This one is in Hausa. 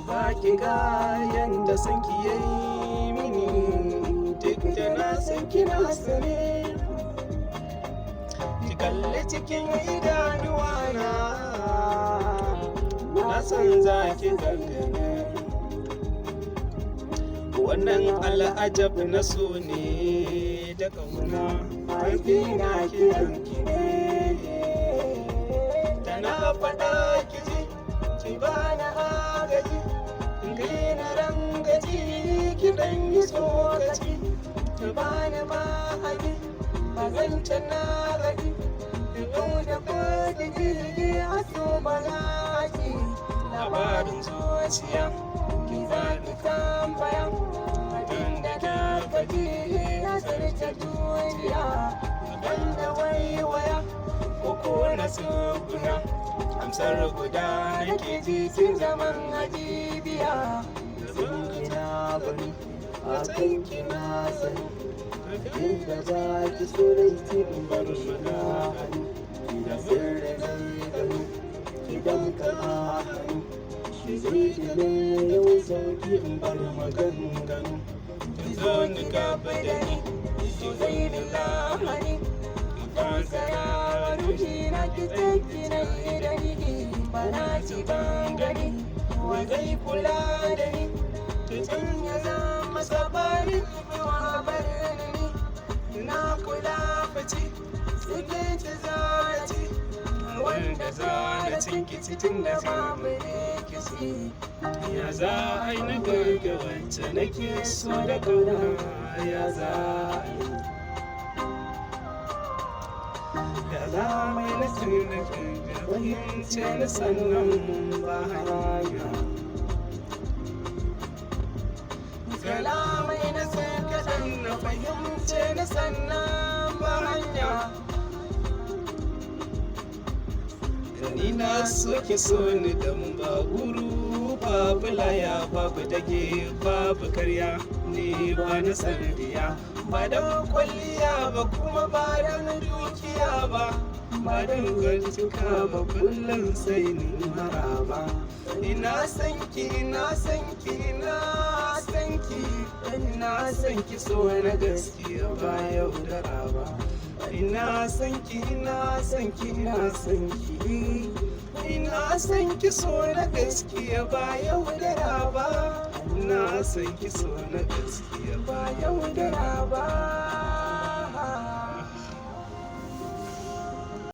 ba ki ga yanda san ki yayi mini, duk da na san kina sane. Ki kalli cikin idanuwa na san za ki gane. Wannan al'ajab na so ne da ƙauna, ƙarfi na kiran ki ne. Da na faɗa ki ji, ki bani agaji, in na rangaji, ki ɗan yi tsokaci, ki bani mahadi, a zancen na gaji, yau da fadi a so ba za ki labarin zuciya, ki zaɓi tambaya. Ta duniya daban da waiwaya ko na tsuguna, amsar guda nake ji tun zaman hajibiya. Zan kina bani a kan kina sani, inda za ki so da iti bar mana hannu, da sirri zai gani ki damka a hannu, shi zai gani yau sauki in bar maganganu. Zo ni gaba da ni, ki zai ni lahani, ki fansara ruhi na ki tsaki na idani, bana ci ban gani, wa zai kula da ni, ki canja zama sabarin wa bar ni, na kula fice, suke ci zaci, wanda za na cinki cikin da za mu rikici. Ya za a yi na garga wacce nake so da ƙauna, ya za a yi. Ya za mai na sirrin da fahimce na sannan ba hanya. Kalamai na sirrin na fahimce na sannan ba hanya. Ni na so ki so ni dan ba guru, babu laya, babu dage, babu karya, ni ba na sanadiya, ba dan kwalliya ba kuma ba dan dukiya ba, ba dan gartuka ba kullum sai ni maraba. Ina san ki, ina san ki, ina san ki, ina san ki so na gaskiya ba yaudara ba. Ina san ki, ina san ki, ina san ki, ina san ki so na gaskiya ba yaudara ba. Ina san ki so na gaskiya ba yaudara ba.